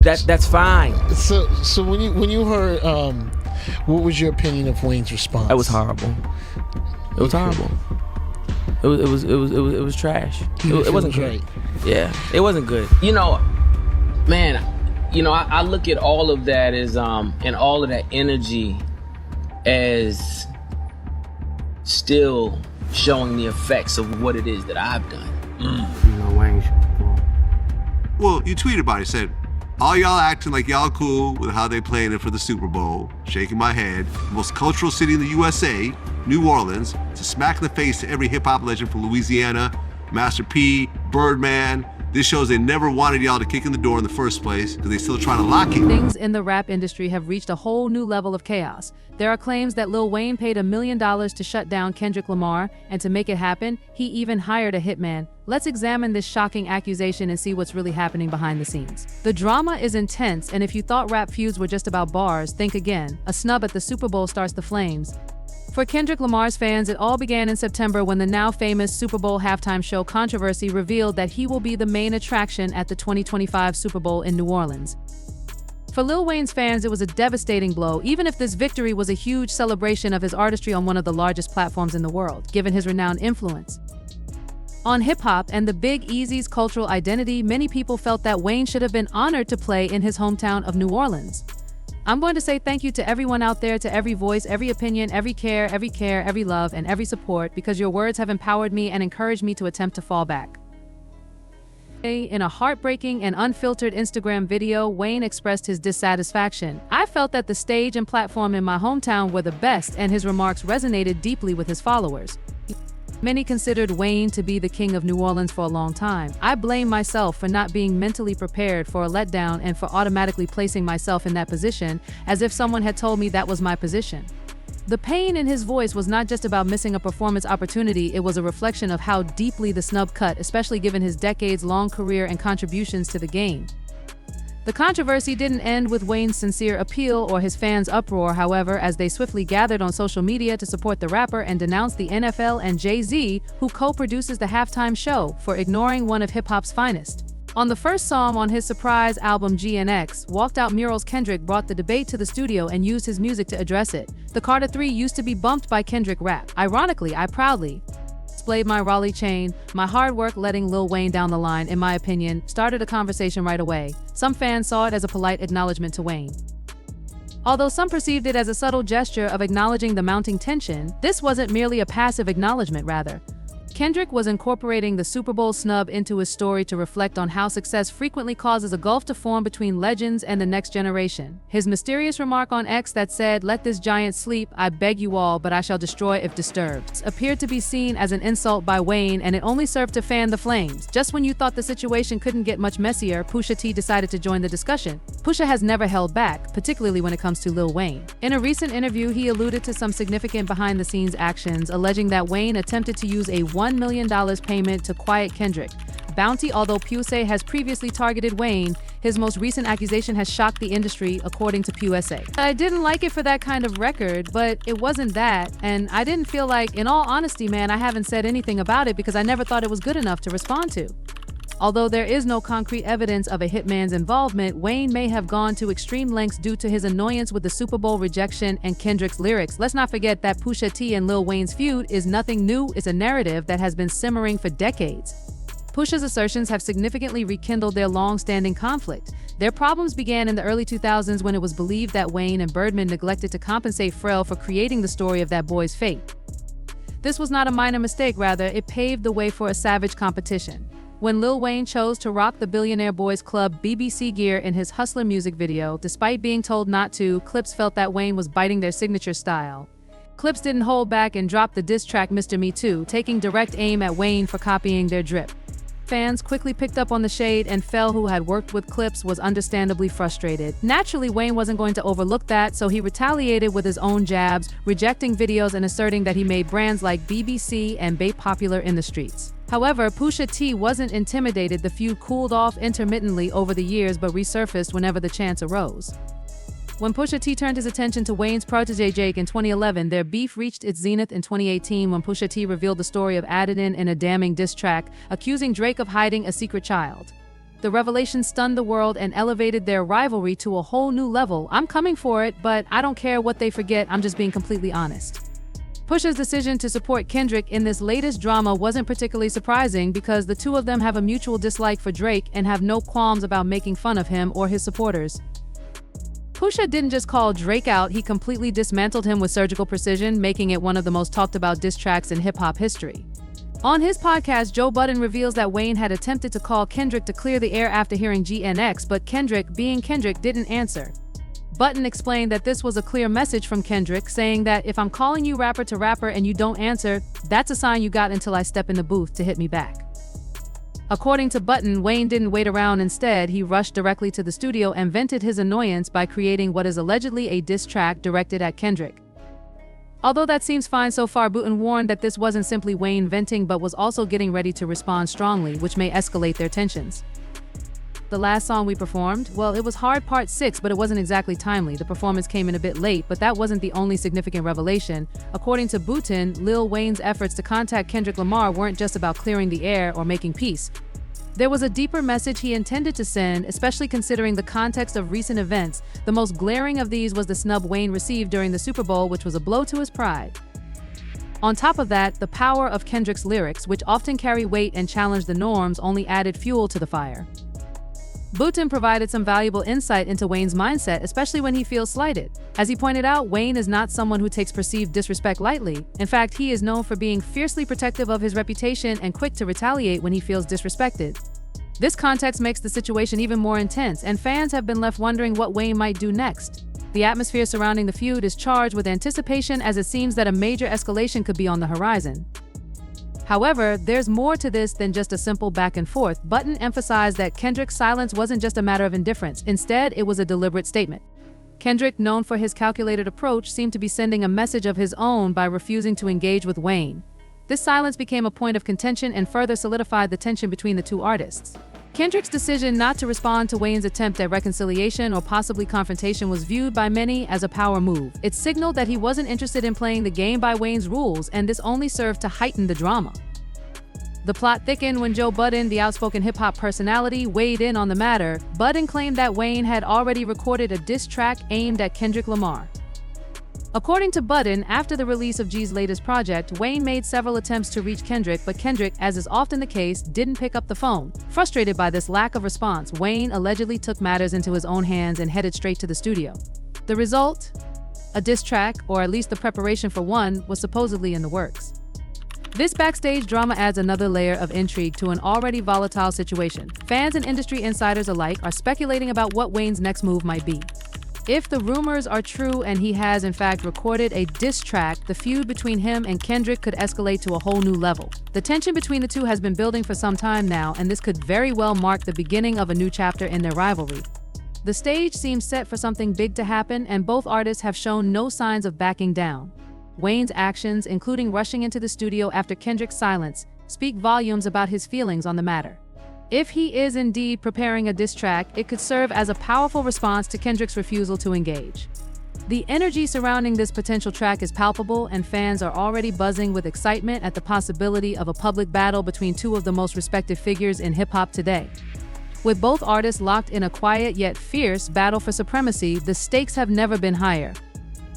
That's fine. So when you heard, what was your opinion of Wayne's response? That was horrible. It was horrible. It was trash. It wasn't good. Yeah, it wasn't good. You know, man, I look at all of that as and all of that energy as still showing the effects of what it is that I've done. Wayne. Well, you tweeted about it, said, all y'all acting like y'all cool with how they playing it for the Super Bowl, shaking my head. The most cultural city in the USA, New Orleans, to smack in the face to every hip-hop legend from Louisiana, Master P, Birdman. This shows they never wanted y'all to kick in the door in the first place because they still trying to lock it. Things in the rap industry have reached a whole new level of chaos. There are claims that Lil Wayne paid $1 million to shut down Kendrick Lamar, and to make it happen, he even hired a hitman. Let's examine this shocking accusation and see what's really happening behind the scenes. The drama is intense, and if you thought rap feuds were just about bars, think again. A snub at the Super Bowl starts the flames. For Kendrick Lamar's fans, it all began in September when the now famous Super Bowl halftime show controversy revealed that he will be the main attraction at the 2025 Super Bowl in New Orleans. For Lil Wayne's fans, it was a devastating blow, even if this victory was a huge celebration of his artistry on one of the largest platforms in the world, given his renowned influence on hip-hop and the Big Easy's cultural identity. Many people felt that Wayne should have been honored to play in his hometown of New Orleans. I'm going to say thank you to everyone out there, to every voice, every opinion, every care, every love, and every support, because your words have empowered me and encouraged me to attempt to fall back. In a heartbreaking and unfiltered Instagram video, Wayne expressed his dissatisfaction. I felt that the stage and platform in my hometown were the best, and his remarks resonated deeply with his followers. Many considered Wayne to be the king of New Orleans for a long time. I blame myself for not being mentally prepared for a letdown and for automatically placing myself in that position as if someone had told me that was my position. The pain in his voice was not just about missing a performance opportunity, it was a reflection of how deeply the snub cut, especially given his decades-long career and contributions to the game. The controversy didn't end with Wayne's sincere appeal or his fans' uproar, however, as they swiftly gathered on social media to support the rapper and denounce the NFL and Jay-Z, who co-produces the halftime show, for ignoring one of hip-hop's finest. On the first song on his surprise album GNX, Walked Out Murals, Kendrick brought the debate to the studio and used his music to address it. The Carter 3 used to be bumped by Kendrick rap. Ironically, I proudly displayed my Raleigh chain. My hard work letting Lil Wayne down the line, in my opinion, started a conversation right away. Some fans saw it as a polite acknowledgement to Wayne. Although some perceived it as a subtle gesture of acknowledging the mounting tension, this wasn't merely a passive acknowledgement, rather. Kendrick was incorporating the Super Bowl snub into his story to reflect on how success frequently causes a gulf to form between legends and the next generation. His mysterious remark on X that said, "Let this giant sleep, I beg you all, but I shall destroy if disturbed," appeared to be seen as an insult by Wayne, and it only served to fan the flames. Just when you thought the situation couldn't get much messier, Pusha T decided to join the discussion. Pusha has never held back, particularly when it comes to Lil Wayne. In a recent interview, he alluded to some significant behind-the-scenes actions, alleging that Wayne attempted to use a $1 million payment to quiet Kendrick bounty. Although Pusha has previously targeted Wayne, his most recent accusation has shocked the industry, according to Pusha. I didn't like it for that kind of record, but it wasn't that, and I didn't feel like, in all honesty, man, I haven't said anything about it because I never thought it was good enough to respond to. Although there is no concrete evidence of a hitman's involvement, Wayne may have gone to extreme lengths due to his annoyance with the Super Bowl rejection and Kendrick's lyrics. Let's not forget that Pusha T and Lil Wayne's feud is nothing new. It's a narrative that has been simmering for decades. Pusha's assertions have significantly rekindled their long-standing conflict. Their problems began in the early 2000s when it was believed that Wayne and Birdman neglected to compensate Pharrell for creating the story of that boy's fate. This was not a minor mistake, rather, it paved the way for a savage competition. When Lil Wayne chose to rock the Billionaire Boys Club BBC gear in his Hustler music video, despite being told not to, Clips felt that Wayne was biting their signature style. Clips didn't hold back and dropped the diss track Mr. Me Too, taking direct aim at Wayne for copying their drip. Fans quickly picked up on the shade, and Fell, who had worked with Clips, was understandably frustrated. Naturally, Wayne wasn't going to overlook that, so he retaliated with his own jabs, rejecting videos and asserting that he made brands like BBC and Bape popular in the streets. However, Pusha T wasn't intimidated. The feud cooled off intermittently over the years but resurfaced whenever the chance arose. When Pusha T turned his attention to Wayne's protege Jake in 2011, their beef reached its zenith in 2018 when Pusha T revealed the story of Adidin in a damning diss track, accusing Drake of hiding a secret child. The revelation stunned the world and elevated their rivalry to a whole new level. I'm coming for it, but I don't care what they forget, I'm just being completely honest. Pusha's decision to support Kendrick in this latest drama wasn't particularly surprising because the two of them have a mutual dislike for Drake and have no qualms about making fun of him or his supporters. Pusha didn't just call Drake out, he completely dismantled him with surgical precision, making it one of the most talked about diss tracks in hip-hop history. On his podcast, Joe Budden reveals that Wayne had attempted to call Kendrick to clear the air after hearing GNX, but Kendrick, being Kendrick, didn't answer. Budden explained that this was a clear message from Kendrick, saying that if I'm calling you rapper to rapper and you don't answer, that's a sign you got until I step in the booth to hit me back. According to Budden, Wayne didn't wait around. Instead, he rushed directly to the studio and vented his annoyance by creating what is allegedly a diss track directed at Kendrick. Although that seems fine so far, Budden warned that this wasn't simply Wayne venting but was also getting ready to respond strongly, which may escalate their tensions. The last song we performed, well, it was Hard Part 6, but it wasn't exactly timely. The performance came in a bit late, but that wasn't the only significant revelation. According to Budden, Lil Wayne's efforts to contact Kendrick Lamar weren't just about clearing the air or making peace. There was a deeper message he intended to send, especially considering the context of recent events. The most glaring of these was the snub Wayne received during the Super Bowl, which was a blow to his pride. On top of that, the power of Kendrick's lyrics, which often carry weight and challenge the norms, only added fuel to the fire. Budden provided some valuable insight into Wayne's mindset, especially when he feels slighted. As he pointed out, Wayne is not someone who takes perceived disrespect lightly. In fact, he is known for being fiercely protective of his reputation and quick to retaliate when he feels disrespected. This context makes the situation even more intense, and fans have been left wondering what Wayne might do next. The atmosphere surrounding the feud is charged with anticipation, as it seems that a major escalation could be on the horizon. However, there's more to this than just a simple back and forth. Budden emphasized that Kendrick's silence wasn't just a matter of indifference. Instead, it was a deliberate statement. Kendrick, known for his calculated approach, seemed to be sending a message of his own by refusing to engage with Wayne. This silence became a point of contention and further solidified the tension between the two artists. Kendrick's decision not to respond to Wayne's attempt at reconciliation or possibly confrontation was viewed by many as a power move. It signaled that he wasn't interested in playing the game by Wayne's rules, and this only served to heighten the drama. The plot thickened when Joe Budden, the outspoken hip-hop personality, weighed in on the matter. Budden claimed that Wayne had already recorded a diss track aimed at Kendrick Lamar. According to Budden, after the release of G's latest project, Wayne made several attempts to reach Kendrick, but Kendrick, as is often the case, didn't pick up the phone. Frustrated by this lack of response, Wayne allegedly took matters into his own hands and headed straight to the studio. The result? A diss track, or at least the preparation for one, was supposedly in the works. This backstage drama adds another layer of intrigue to an already volatile situation. Fans and industry insiders alike are speculating about what Wayne's next move might be. If the rumors are true and he has in fact recorded a diss track, the feud between him and Kendrick could escalate to a whole new level. The tension between the two has been building for some time now, and this could very well mark the beginning of a new chapter in their rivalry. The stage seems set for something big to happen, and both artists have shown no signs of backing down. Wayne's actions, including rushing into the studio after Kendrick's silence, speak volumes about his feelings on the matter. If he is indeed preparing a diss track, it could serve as a powerful response to Kendrick's refusal to engage. The energy surrounding this potential track is palpable, and fans are already buzzing with excitement at the possibility of a public battle between two of the most respected figures in hip-hop today. With both artists locked in a quiet yet fierce battle for supremacy, the stakes have never been higher.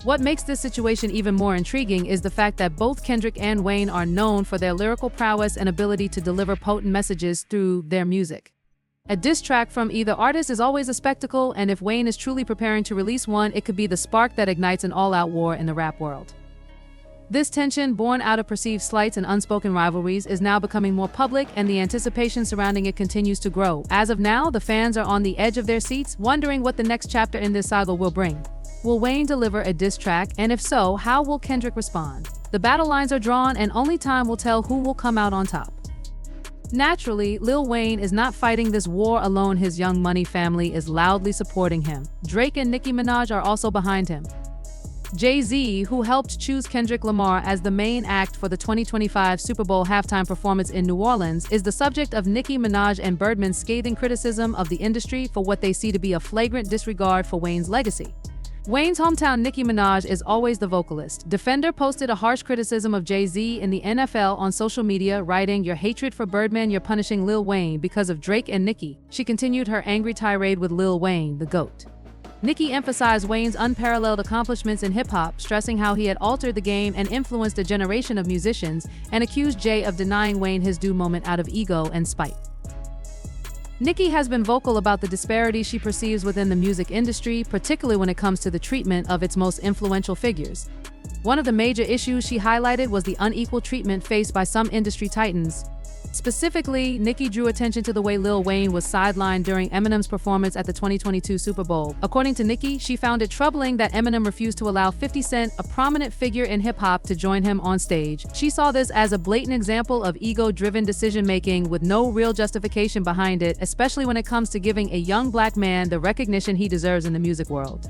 What makes this situation even more intriguing is the fact that both Kendrick and Wayne are known for their lyrical prowess and ability to deliver potent messages through their music. A diss track from either artist is always a spectacle, and if Wayne is truly preparing to release one, it could be the spark that ignites an all-out war in the rap world. This tension, born out of perceived slights and unspoken rivalries, is now becoming more public, and the anticipation surrounding it continues to grow. As of now, the fans are on the edge of their seats, wondering what the next chapter in this saga will bring. Will Wayne deliver a diss track, and if so, how will Kendrick respond? The battle lines are drawn, and only time will tell who will come out on top. Naturally, Lil Wayne is not fighting this war alone. His Young Money family is loudly supporting him. Drake and Nicki Minaj are also behind him. Jay-Z, who helped choose Kendrick Lamar as the main act for the 2025 Super Bowl halftime performance in New Orleans, is the subject of Nicki Minaj and Birdman's scathing criticism of the industry for what they see to be a flagrant disregard for Wayne's legacy. Wayne's hometown Nicki Minaj is always the vocalist. Defender posted a harsh criticism of Jay-Z in the NFL on social media, writing, "Your hatred for Birdman, you're punishing Lil Wayne because of Drake and Nicki." She continued her angry tirade with Lil Wayne, the GOAT. Nicki emphasized Wayne's unparalleled accomplishments in hip-hop, stressing how he had altered the game and influenced a generation of musicians, and accused Jay of denying Wayne his due moment out of ego and spite. Nicki has been vocal about the disparity she perceives within the music industry, particularly when it comes to the treatment of its most influential figures. One of the major issues she highlighted was the unequal treatment faced by some industry titans. Specifically, Nicki drew attention to the way Lil Wayne was sidelined during Eminem's performance at the 2022 Super Bowl. According to Nicki, she found it troubling that Eminem refused to allow 50 Cent, a prominent figure in hip-hop, to join him on stage. She saw this as a blatant example of ego-driven decision-making with no real justification behind it, especially when it comes to giving a young black man the recognition he deserves in the music world.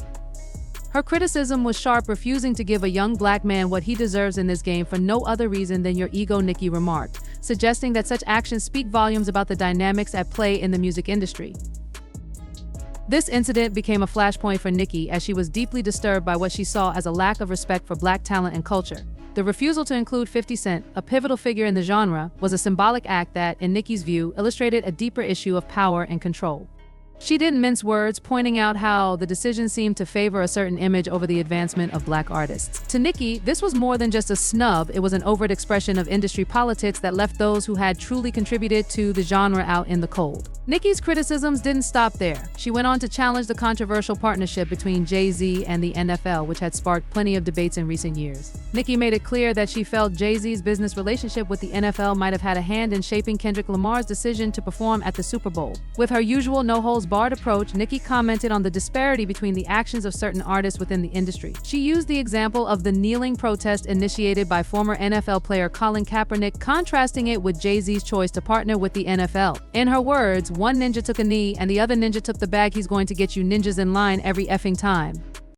Her criticism was sharp, refusing to give a young black man what he deserves in this game for no other reason than your ego, Nicki remarked, suggesting that such actions speak volumes about the dynamics at play in the music industry. This incident became a flashpoint for Nicki, as she was deeply disturbed by what she saw as a lack of respect for black talent and culture. The refusal to include 50 Cent, a pivotal figure in the genre, was a symbolic act that, in Nicki's view, illustrated a deeper issue of power and control. She didn't mince words, pointing out how the decision seemed to favor a certain image over the advancement of black artists. To Nicki, this was more than just a snub, it was an overt expression of industry politics that left those who had truly contributed to the genre out in the cold. Nicki's criticisms didn't stop there. She went on to challenge the controversial partnership between Jay-Z and the NFL, which had sparked plenty of debates in recent years. Nicki made it clear that she felt Jay-Z's business relationship with the NFL might have had a hand in shaping Kendrick Lamar's decision to perform at the Super Bowl. With her usual no-holds-barred approach, Nicki commented on the disparity between the actions of certain artists within the industry. She used the example of the kneeling protest initiated by former NFL player Colin Kaepernick, contrasting it with Jay-Z's choice to partner with the NFL. In her words, "One ninja took a knee and the other ninja took the bag. He's going to get you ninjas in line every effing time."